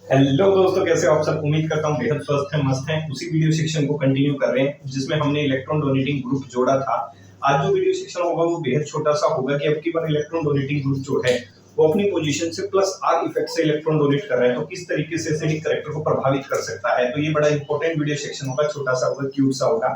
Hello दोस्तों, कैसे हो आप सब। उम्मीद करता हूँ बेहद स्वस्थ हैं, मस्त हैं। उसी वीडियो सेक्शन को कंटिन्यू कर रहे हैं जिसमें हमने इलेक्ट्रॉन डोनेटिंग ग्रुप जोड़ा था। आज जो वीडियो सेक्शन होगा वो बेहद छोटा सा होगा कि अब की बार इलेक्ट्रॉन डोनेटिंग ग्रुप जो है वो अपनी पोजीशन से प्लस आर इफेक्ट से इलेक्ट्रॉन डोनेट कर रहा है, तो किस तरीके से एसिडिक करेक्टर को प्रभावित कर सकता है। तो ये बड़ा इंपॉर्टेंट वीडियो सेक्शन होगा, छोटा सा होगा, क्यूट सा होगा,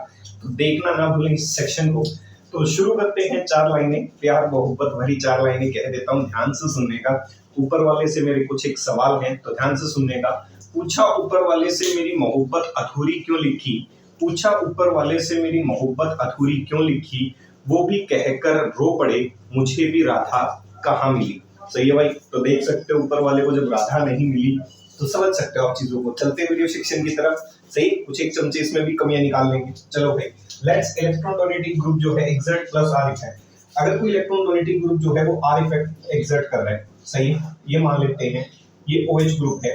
तो देखना ना भूलें इस सेक्शन को। तो शुरू करते हैं। 4 लाइनें, प्यार मोहब्बत भरी 4 लाइनें कह देता हूँ, ध्यान से सुनने का। ऊपर वाले से मेरे कुछ एक सवाल हैं, तो ध्यान से सुनने का। पूछा ऊपर वाले से मेरी मोहब्बत अधूरी क्यों लिखी, पूछा ऊपर वाले से मेरी मोहब्बत अधूरी क्यों लिखी, वो भी कहकर रो पड़े मुझे भी राधा कहाँ मिली। सही है भाई। तो देख सकते हो ऊपर वाले को जब राधा नहीं मिली तो समझ सकते हो आप चीजों को। चलते वीडियो सेक्शन की तरफ। सही, कुछ एक चमचे इसमें भी कमियां निकाल लेंगे। चलो भाई, लेट्स इलेक्ट्रॉन डोनेटिंग ग्रुप जो है एक्सर्ट प्लस आर इफेक्ट। अगर कोई इलेक्ट्रॉन डोनेटिंग ग्रुप जो है वो आर इफेक्ट एक्सर्ट कर रहा है, सही है, ये मान लेते हैं। ये OH ग्रुप है।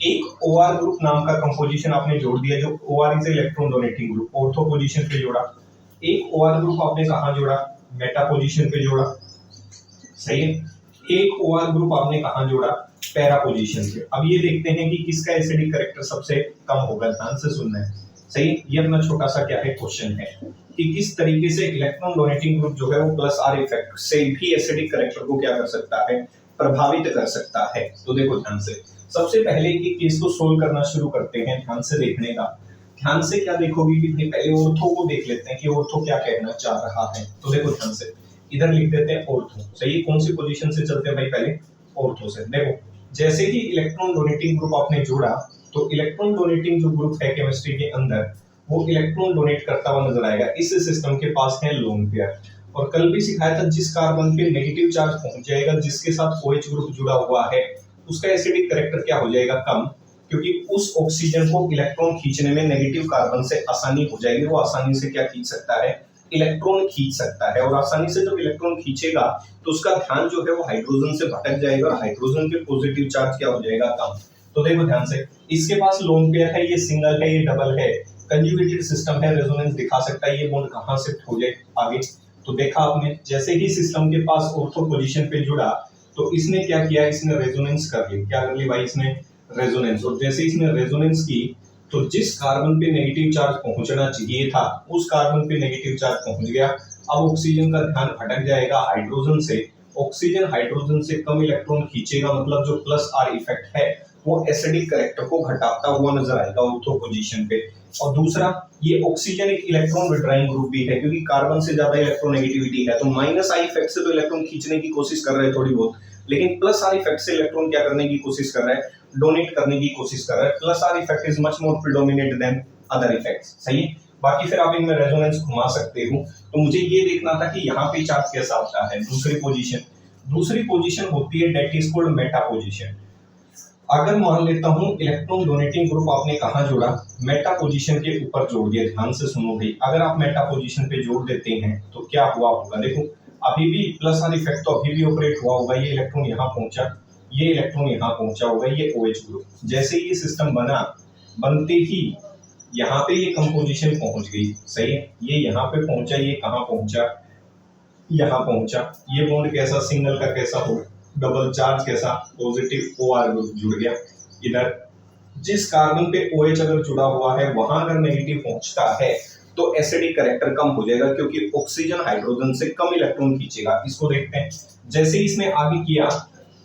एक OR ग्रुप नाम का कंपोजिशन आपने जोड़ दिया, जो OR is electron donating group, ortho position पे जोड़ा। एक OR ग्रुप आपने कहां जोड़ा, मेटा पोजीशन पे जोड़ा, सही है। एक OR ग्रुप आपने कहां जोड़ा, पैरा पोजीशन पे। अब ये देखते हैं कि किसका एसिडिक करेक्टर सबसे कम होगा। ध्यान से सुनना है, सही। ये अपना छोटा सा क्या है, क्वेश्चन है कि किस तरीके से इलेक्ट्रॉन डोनेटिंग ग्रुप जो है वो प्लस आर इफेक्ट से भी एसिडिक करेक्टर को क्या कर सकता है, प्रभावित कर सकता है। तो देखो ध्यान से, सबसे पहले की केस को सोल्व करना शुरू करते हैं। ध्यान से देखने का। ध्यान से क्या देखोगे कि भाई पहले ऑर्थो को देख लेते हैं कि ऑर्थो क्या कहना चाह रहा है। तो देखो ध्यान से, इधर लिख देते हैं ऑर्थो, सही। कौन सी पोजीशन से चलते हैं भाई, पहले ऑर्थो से। देखो, जैसे ही इलेक्ट्रॉन डोनेटिंग ग्रुप आपने जोड़ा तो इलेक्ट्रॉन डोनेटिंग जो ग्रुप है केमिस्ट्री के अंदर वो इलेक्ट्रॉन डोनेट करता हुआ नजर आएगा। इस सिस्टम के पास है लोन पेयर। और कल भी सिखाया था, जिस कार्बन पे नेगेटिव चार्ज पहुंच जाएगा जिसके साथ OH ग्रुप जुड़ा हुआ है उसका एसिडिक करेक्टर क्या हो जाएगा, कम। क्योंकि उस ऑक्सीजन को इलेक्ट्रॉन खींचने में नेगेटिव कार्बन से आसानी हो जाएगी। वो आसानी से क्या खींच सकता है, इलेक्ट्रॉन खींच सकता है। और आसानी से जब इलेक्ट्रॉन खींचेगा तो उसका ध्यान जो है वो हाइड्रोजन से भटक जाएगा और हाइड्रोजन पे पॉजिटिव चार्ज क्या हो जाएगा, कम। तो देखो ध्यान से, इसके पास लोन पेयर है, ये सिंगल है, ये डबल है, कंजुगेटेड सिस्टम है, रेजोनेंस दिखा सकता है। ये बॉन्ड कहां शिफ्ट हो जाए आगे। तो देखा आपने, जैसे ही सिस्टम के पास ऑर्थो पोजीशन पे जुड़ा तो इसने क्या किया, इसने रेजोनेंस कर ली। क्या कर ली भाई, इसने रेजोनेंस। और जैसे इसने रेजोनेंस की तो जिस कार्बन पे नेगेटिव चार्ज पहुंचना चाहिए था उस कार्बन पे नेगेटिव चार्ज पहुंच गया। अब ऑक्सीजन का ध्यान भटक जाएगा हाइड्रोजन से। ऑक्सीजन हाइड्रोजन से कम इलेक्ट्रॉन खींचेगा, मतलब जो प्लस आर इफेक्ट है वो एसिडिक करेक्टर को घटाता हुआ नजर आएगा ऑर्थो पोजीशन पे। और दूसरा, ये ऑक्सीजन एक इलेक्ट्रॉन विड्रॉइंग ग्रुप भी है क्योंकि कार्बन से ज्यादा इलेक्ट्रोनेगेटिविटी है। तो माइनस आई इफेक्ट से तो इलेक्ट्रॉन खींचने की कोशिश कर रहे हैं थोड़ी बहुत, लेकिन प्लस आर इफेक्ट से इलेक्ट्रॉन क्या करने की कोशिश कर रहा है, डोनेट करने की कोशिश कर रहा है। Plus R effect is much more predominate than other effects, सही है। बाकी फिर आप इनमें रेजोनेंस घुमा सकते हो। तो मुझे ये देखना था कि यहाँ पे चार्ज कैसा होता है। दूसरी पोजीशन होती है that is called Meta position. अगर मान लेता हूं इलेक्ट्रॉन डोनेटिंग ग्रुप आपने कहां जोड़ा, मेटा पोजीशन के ऊपर जोड़ दिया। ध्यान से सुनो भाई, अगर आप मेटा पोजीशन पे जोड़ देते हैं तो क्या हुआ होगा, देखो अभी भी प्लस आर इफेक्ट तो अभी भी ऑपरेट हुआ होगा। ये इलेक्ट्रॉन यहाँ पहुंचा, ये इलेक्ट्रॉन यहाँ पहुंचा होगा, ये OH ग्रुप। जैसे ही ये सिस्टम बना, बनते ही यहाँ पे ये कंपोजिशन पहुंच गई, सही है। ये यहाँ पे पहुंचा, ये कहाँ पहुंचा, यहाँ पहुंचा। ये बॉन्ड कैसा, सिंगल का कैसा हो, डबल चार्ज कैसा, पॉजिटिव OR ग्रुप जुड़ गया। इधर जिस कार्बन पे OH अगर जुड़ा हुआ है वहां अगर नेगेटिव पहुंचता है तो एसिडिक करेक्टर कम हो जाएगा क्योंकि ऑक्सीजन हाइड्रोजन से कम इलेक्ट्रॉन खींचेगा। इसको देखते हैं, जैसे इसने आगे किया,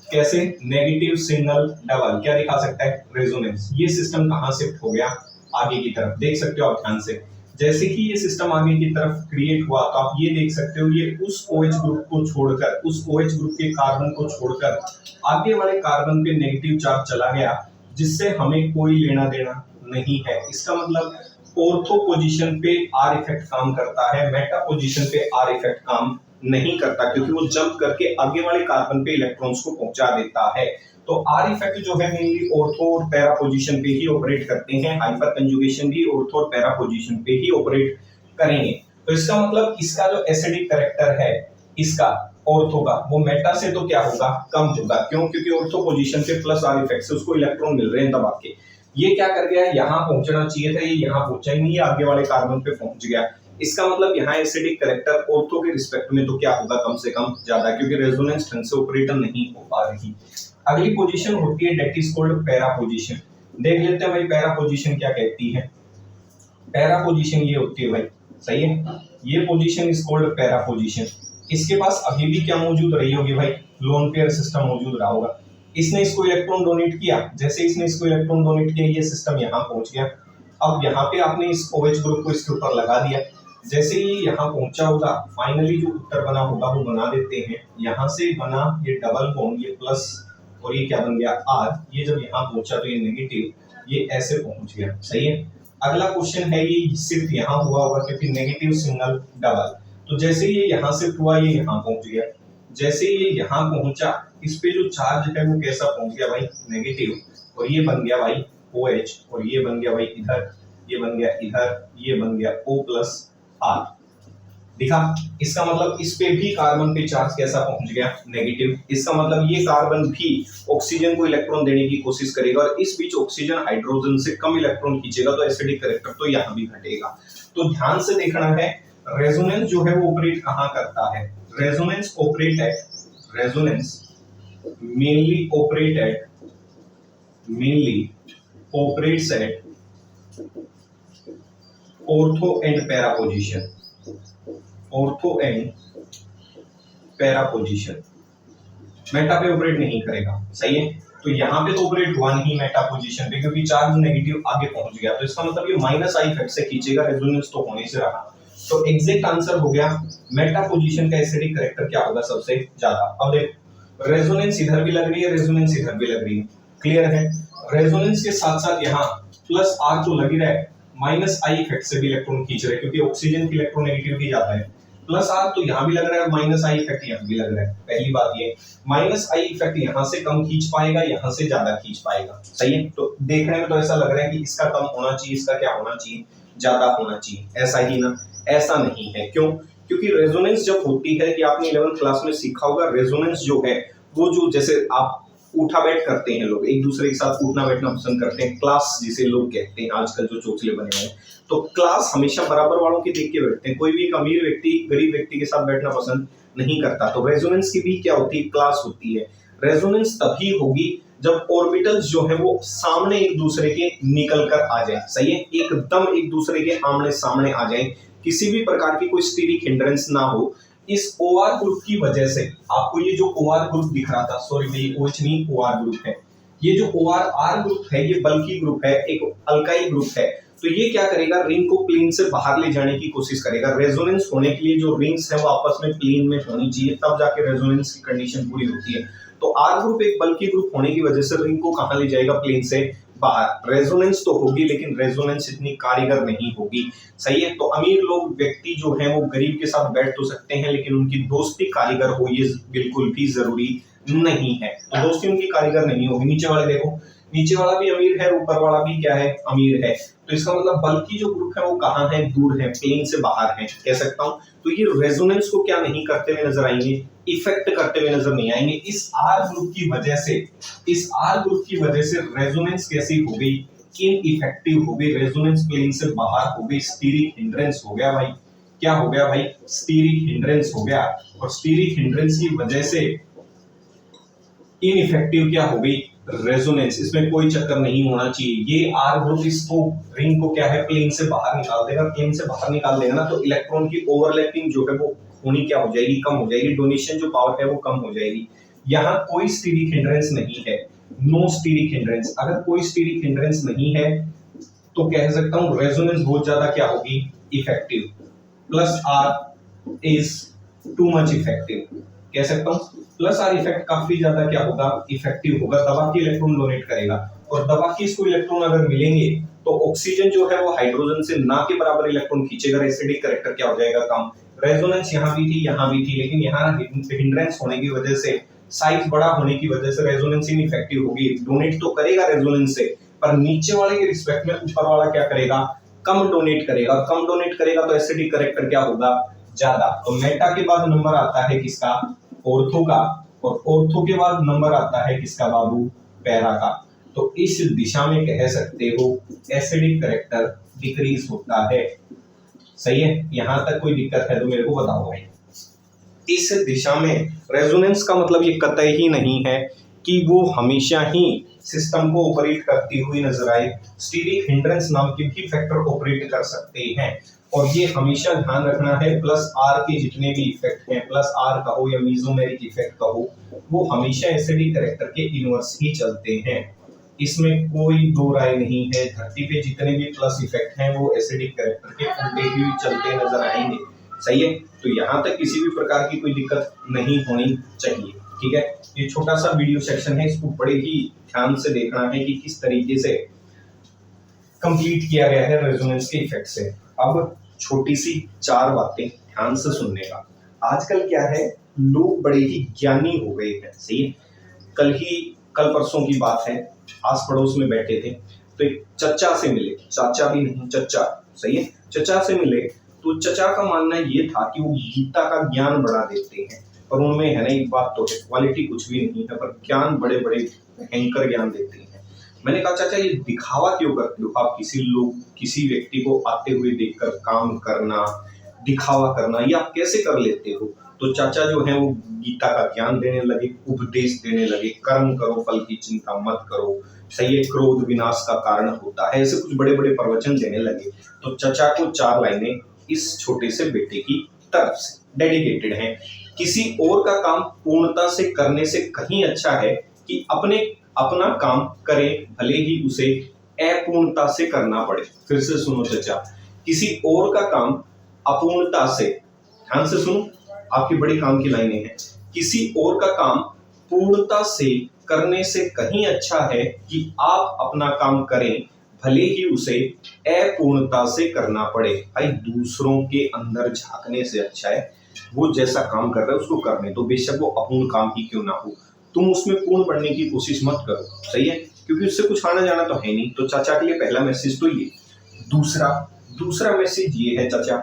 कैसे, नेगेटिव सिंगल डबल, क्या दिखा सकता है, रेजोनेंस। ये सिस्टम कहां शिफ्ट हो गया, आगे की तरफ। देख सकते हो आप ध्यान से, जैसे कि ये सिस्टम आगे की तरफ क्रिएट हुआ तो आप ये देख सकते हो, ये उस OH ग्रुप को छोड़कर, उस OH ग्रुप के कार्बन को छोड़कर आगे वाले कार्बन पे नेगेटिव चार्ज चला गया, जिससे हमें कोई लेना देना नहीं है। इसका मतलब ऑर्थो पोजीशन पे आर इफेक्ट काम करता है, मेटा पोजीशन पे आर इफेक्ट काम नहीं करता क्योंकि वो जंप करके आगे वाले कार्बन पे इलेक्ट्रॉन्स को पहुंचा देता है। तो आर इफेक्ट जो है मेनली ऑर्थो और पैरा पोजीशन पे ही ऑपरेट करते हैं। हाइपर कंजुगेशन भी ऑर्थो और पैरा पोजीशन पे ही ऑपरेट करेंगे। तो इसका मतलब इसका जो एसिडिक करेक्टर है इसका ऑर्थो का, वो मेटा से तो क्या होगा, कम होगा। क्यों, क्योंकि ऑर्थो पोजीशन पे प्लस आर इफेक्ट से उसको इलेक्ट्रॉन मिल रहे हैं दबा के। ये क्या कर गया, यहाँ पहुंचना चाहिए था, ये यहाँ पहुंचा ही नहीं, ये आगे वाले कार्बन पे पहुंच गया। इसका मतलब यहाँ एसिडिक करेक्टर ऑर्थो के रिस्पेक्ट में तो क्या होगा, कम से कम ज्यादा, क्योंकि रेजोनेंस ढंग से ऑपरेटर नहीं हो पा रही। अगली पोजीशन होती है that is called para position. देख लेते हैं भाई पैरा पोजीशन क्या कहती है। पैरा पोजीशन ये होती है भाई, सही है, ये position is called para position. इसके पास अभी भी क्या मौजूद रही होगी भाई, लोन पेयर सिस्टम मौजूद रहा होगा। इसने इसको इलेक्ट्रॉन डोनेट किया, जैसे इसने इसको इलेक्ट्रॉन डोनेट किया ये सिस्टम यहाँ पहुंच गया। अब यहाँ पे आपने इस OH ग्रुप को इसके ऊपर लगा दिया, जैसे ही यहाँ पहुंचा होगा फाइनली जो उत्तर बना होगा वो बना देते हैं। यहाँ से बना ये डबल बॉन्ड, ये प्लस और ये क्या बन गया R। ये जब यहाँ पहुंचा तो ये नेगेटिव, ये ऐसे पहुंच गया, सही है। अगला क्वेश्चन है ये सिर्फ यहाँ हुआ होगा क्योंकि नेगेटिव सिग्नल डबल, तो जैसे ये यहाँ शिफ्ट हुआ ये यहाँ पहुंच गया, जैसे ये यहाँ पहुंचा इस पे जो चार्ज है वो कैसा पहुंच गया भाई, नेगेटिव, और ये बन गया भाई OH, और ये बन गया भाई इधर, ये बन गया इधर, ये बन गया O+R। दिखा, इसका मतलब इस पे भी कार्बन पे चार्ज कैसा पहुंच गया, नेगेटिव। इसका मतलब ये कार्बन भी ऑक्सीजन को इलेक्ट्रॉन देने की कोशिश करेगा और इस बीच ऑक्सीजन हाइड्रोजन से कम इलेक्ट्रॉन खींचेगा, तो एसिडिक कैरेक्टर तो यहाँ भी घटेगा। तो ध्यान से देखना है, रेजोनेंस जो है वो ऑपरेट कहाँ करता है। Resonance operate at, resonance mainly operates at ortho and para position, ortho and para position. Meta पे ऑपरेट नहीं करेगा, सही है। तो यहाँ पे तो ऑपरेट हुआ नहीं मेटा पोजीशन पे क्योंकि चार्ज नेगेटिव आगे पहुंच गया, तो इसका मतलब ये -I इफेक्ट से खींचेगा, रेजोनेंस तो होने से रहा। तो एग्जैक्ट आंसर हो गया मेटा पोजीशन का एसिडिक कैरेक्टर क्या होगा सबसे ज्यादा। अब देख, रेजोनेंस इधर भी लग रही है, रेजोनेंस इधर भी लग रही है, क्लियर है। रेजोनेंस के साथ साथ यहाँ +R तो लग ही रहा है, -I इफेक्ट से भी इलेक्ट्रॉन खींच रहे हैं क्योंकि ऑक्सीजन की इलेक्ट्रोनेगेटिविटी ज्यादा है। +R तो यहाँ भी लग रहा है और -I इफेक्ट यहाँ भी लग रहा है। पहली बात ये, -I इफेक्ट यहाँ से कम खींच पाएगा, यहाँ से ज्यादा खींच पाएगा, सही है। तो देखने में तो ऐसा लग रहा है कि इसका कम होना चाहिए, इसका क्या होना चाहिए, ज्यादा होना चाहिए, ऐसा ही ना। ऐसा नहीं है, क्यों? क्योंकि रेजोनेंस जब होती है, कि आपने 11th क्लास में सीखा होगा, रेजोनेंस जो है वो जो जैसे आप उठा बैठ करते हैं, लोग एक दूसरे के साथ उठना बैठना पसंद करते हैं, क्लास जिसे लोग कहते हैं, आजकल जो चोचले बने हुए हैं, तो क्लास हमेशा बराबर वालों की देख के बैठते हैं। कोई भी एक अमीर व्यक्ति गरीब व्यक्ति के साथ बैठना पसंद नहीं करता। तो रेजोनेंस की भी क्या होती है, क्लास होती है। रेजोनेंस तभी होगी जब ऑर्बिटल्स जो है वो सामने एक दूसरे के निकल कर आ जाए, सही है, एकदम एक दूसरे के आमने सामने आ जाए, किसी भी प्रकार की कोई स्टीरिक हिंड्रेंस ना हो। इस OR ग्रुप की वजह से आपको ये जो OR ग्रुप दिख रहा था, सॉरी भाई OH नहीं OR ग्रुप है, ये जो OR ग्रुप है ये बल्की ग्रुप है, एक अल्काइल ग्रुप है। तो ये क्या करेगा, रिंग को प्लेन से बाहर ले जाने की कोशिश करेगा। रेजोनेंस होने के लिए जो रिंग्स है वो आपस में प्लेन में होनी चाहिए, तब जाके रेजोनेंस की कंडीशन पूरी होती है। तो R ग्रुप एक बल्की ग्रुप होने की वजह से रिंग को कहां ले जाएगा, प्लेन से बाहर। रेजोनेंस तो होगी लेकिन रेजोनेंस इतनी कारगर नहीं होगी, सही है। तो अमीर लोग व्यक्ति जो है वो गरीब के साथ बैठ तो सकते हैं लेकिन उनकी दोस्ती कारीगर हो ये बिल्कुल भी जरूरी नहीं है। तो दोस्ती उनकी कारीगर नहीं होगी। नीचे वाले देखो, नीचे वाला भी अमीर है, ऊपर वाला भी क्या है, अमीर है। तो इसका मतलब बल्कि जो ग्रुप है वो कहाँ है, दूर है, प्लेन से बाहर है, कह सकता हूँ। तो ये रेजोनेंस को क्या नहीं करते हुए नजर आएंगे, इफेक्ट करते हुए नजर नहीं आएंगे। इस R ग्रुप की वजह से, इस R ग्रुप की वजह से रेजोनेंस कैसी हो गई, इनइफेक्टिव हो गई, रेजोनेंस प्लेन से बाहर हो गई, स्टीरिक हिंड्रेंस हो गया भाई। क्या हो गया भाई, स्टीरिक हिंड्रेंस हो गया। और स्टीरिक हिंड्रेंस की वजह से इनइफेक्टिव क्या हो गई, रेजोनेंस। इसमें कोई चक्कर नहीं होना चाहिए। ये R ग्रुप इसको रिंग को क्या है, प्लेन से बाहर निकाल देगा। प्लेन से बाहर निकाल देगा ना तो इलेक्ट्रॉन की ओवरलैपिंग जो है वो होनी क्या हो जाएगी, कम हो जाएगी। डोनेशन जो पावर है वो कम हो जाएगी। यहाँ कोई स्टीरिक हिंड्रेंस नहीं है, नो स्टीरिक हिंड्रेंस। अगर कोई स्टीरिक हिंड्रेंस नहीं है तो कह सकता हूँ रेजोनेंस बहुत ज्यादा क्या होगी, effective. +R is too much effective, कह सकता हूँ। +R इफेक्ट काफी ज्यादा क्या होगा, इफेक्टिव होगा। दबा के इलेक्ट्रॉन डोनेट करेगा और दबा के इसको इलेक्ट्रॉन अगर मिलेंगे तो ऑक्सीजन जो है वो हाइड्रोजन से ना के बराबर इलेक्ट्रॉन खींचेगा। एसिडिक कैरेक्टर क्या हो जाएगा, कम। रेजोनेंस यहाँ भी थी, यहाँ भी थी, लेकिन यहाँ हिंड्रेंस होने की वजह से, साइज बड़ा होने की वजह से रेजोनेंस इनइफेक्टिव होगी। डोनेट तो करेगा रेजोनेंस से, पर नीचे वाले के रिस्पेक्ट में ऊपर वाला क्या करेगा, कम डोनेट करेगा। कम डोनेट करेगा तो एसिडिक कैरेक्टर क्या होगा, ज्यादा। तो मेटा के बाद नंबर आता है किसका, ऑर्थो का, और ऑर्थो के बाद नंबर आता है किसका बाबू, पैरा का। तो इस दिशा में कह सकते हो एसिडिक कैरेक्टर डिक्रीज होता है, सही है। यहां तक कोई दिक्कत है तो मेरे को बताओ भाई। इस दिशा में रेजोनेंस का मतलब ये कतई ही नहीं है कि वो हमेशा ही सिस्टम को ऑपरेट करती हुई नजर आए। स्टीरिक हिंड्रेंस नाम के भी फैक्टर ऑपरेट कर सकते हैं और ये हमेशा ध्यान रखना है प्लस आर के जितने भी इफेक्ट हैं, प्लस आर कहो या मीजोमेरिक इफेक्ट कहो, वो हमेशा एसिडिक कैरेक्टर के इनवर्स ही चलते हैं। इसमें कोई दो राय नहीं है। धरती पे जितने भी प्लस इफेक्ट हैं वो एसिडिक कैरेक्टर के उल्टे ही चलते नजर आएंगे। सही है, तो यहाँ तक किसी भी प्रकार की कोई दिक्कत नहीं होनी चाहिए। ठीक है, ये छोटा सा वीडियो सेक्शन है, इसको बड़े ही ध्यान से देखना है कि किस तरीके से कंप्लीट किया गया है रेजोनेंस के इफेक्ट से। अब छोटी सी 4 बातें ध्यान से सुनने का। आजकल क्या है, लोग बड़े ही ज्ञानी हो गए हैं। सही है, कल परसों की बात है, आस पड़ोस में बैठे थे तो एक चचा से मिले, चाचा भी नहीं चचा, सही है, चचा से मिले तो चचा का मानना ये था कि वो गीता का ज्ञान बढ़ा देते हैं। पर उनमें है ना एक बात तो है, क्वालिटी कुछ भी नहीं है, पर ज्ञान बड़े बड़े भयंकर ज्ञान देते हैं। मैंने कहा चाचा ये दिखावा क्यों करते हो आप, किसी व्यक्ति को आते हुए देखकर काम करना, दिखावा करना, ये आप कैसे कर लेते हो? तो चाचा जो है वो गीता का ज्ञान देने लगे, उपदेश देने लगे, कर्म करो फल की चिंता मत करो, सही है, क्रोध विनाश का कारण होता है, ऐसे कुछ बड़े बड़े प्रवचन देने लगे। तो चाचा को 4 लाइनें इस छोटे से बेटे की तरफ से डेडिकेटेड हैं। किसी और का काम पूर्णता से करने से कहीं अच्छा है कि अपना काम करे, भले ही उसे अपूर्णता से करना पड़े। फिर से सुनो चचा, किसी और का काम अपूर्णता से, ध्यान से सुनो, आपकी बड़ी काम की लाइनें हैं, किसी और का काम पूर्णता से करने से कहीं अच्छा है कि आप अपना काम करें, भले ही उसे अपूर्णता से करना पड़े। भाई दूसरों के अंदर झांकने से अच्छा है वो जैसा काम कर रहा है उसको करने दो, बेशक वो अपूर्ण काम ही क्यों ना हो, तुम उसमें पूर्ण बनने की कोशिश मत करो। सही है, क्योंकि उससे कुछ आना जाना तो है नहीं। तो चाचा के लिए पहला मैसेज तो ये। दूसरा मैसेज ये है चाचा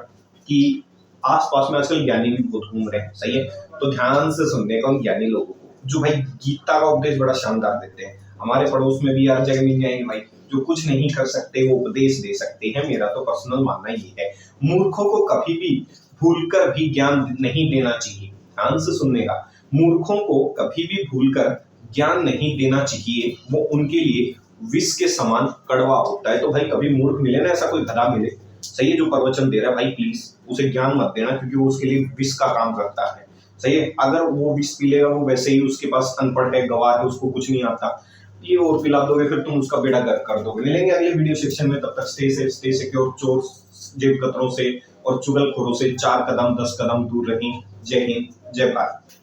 कि आसपास में आजकल ज्ञानी भी बहुत घूम रहे हैं। सही है, तो ध्यान से सुनने का उन ज्ञानी लोगों को जो भाई गीता का उपदेश बड़ा शानदार देते हैं। हमारे पड़ोस में भी हर जगह मिल जाएंगे भाई, जो कुछ नहीं कर सकते वो उपदेश दे सकते हैं। मेरा तो पर्सनल मानना ये है, मूर्खों को कभी भी भूलकर भी ज्ञान नहीं देना चाहिए। ध्यान से सुनने का, मूर्खों को कभी भी भूलकर ज्ञान नहीं देना चाहिए, वो उनके लिए विष के समान कड़वा होता है। तो भाई कभी मूर्ख मिले ना, ऐसा कोई भला मिले, सही है, जो प्रवचन दे रहा है, भाई प्लीज उसे ज्ञान मत देना, क्योंकि वो उसके लिए विष का काम करता है। सही है, अगर वो विष पी लेगा, वो वैसे ही उसके पास अनपढ़ है, गवार है, उसको कुछ नहीं आता, ये और पिला दोगे फिर तुम उसका बेड़ा गर्क कर दोगे। मिलेंगे अगले वीडियो सेक्शन में, तब तक स्टे सेफ, स्टे सिक्योर, चोर जेब कतरों से और चुगलखोरों से 4 कदम 10 कदम दूर रहें। जय हिंद, जय भारत।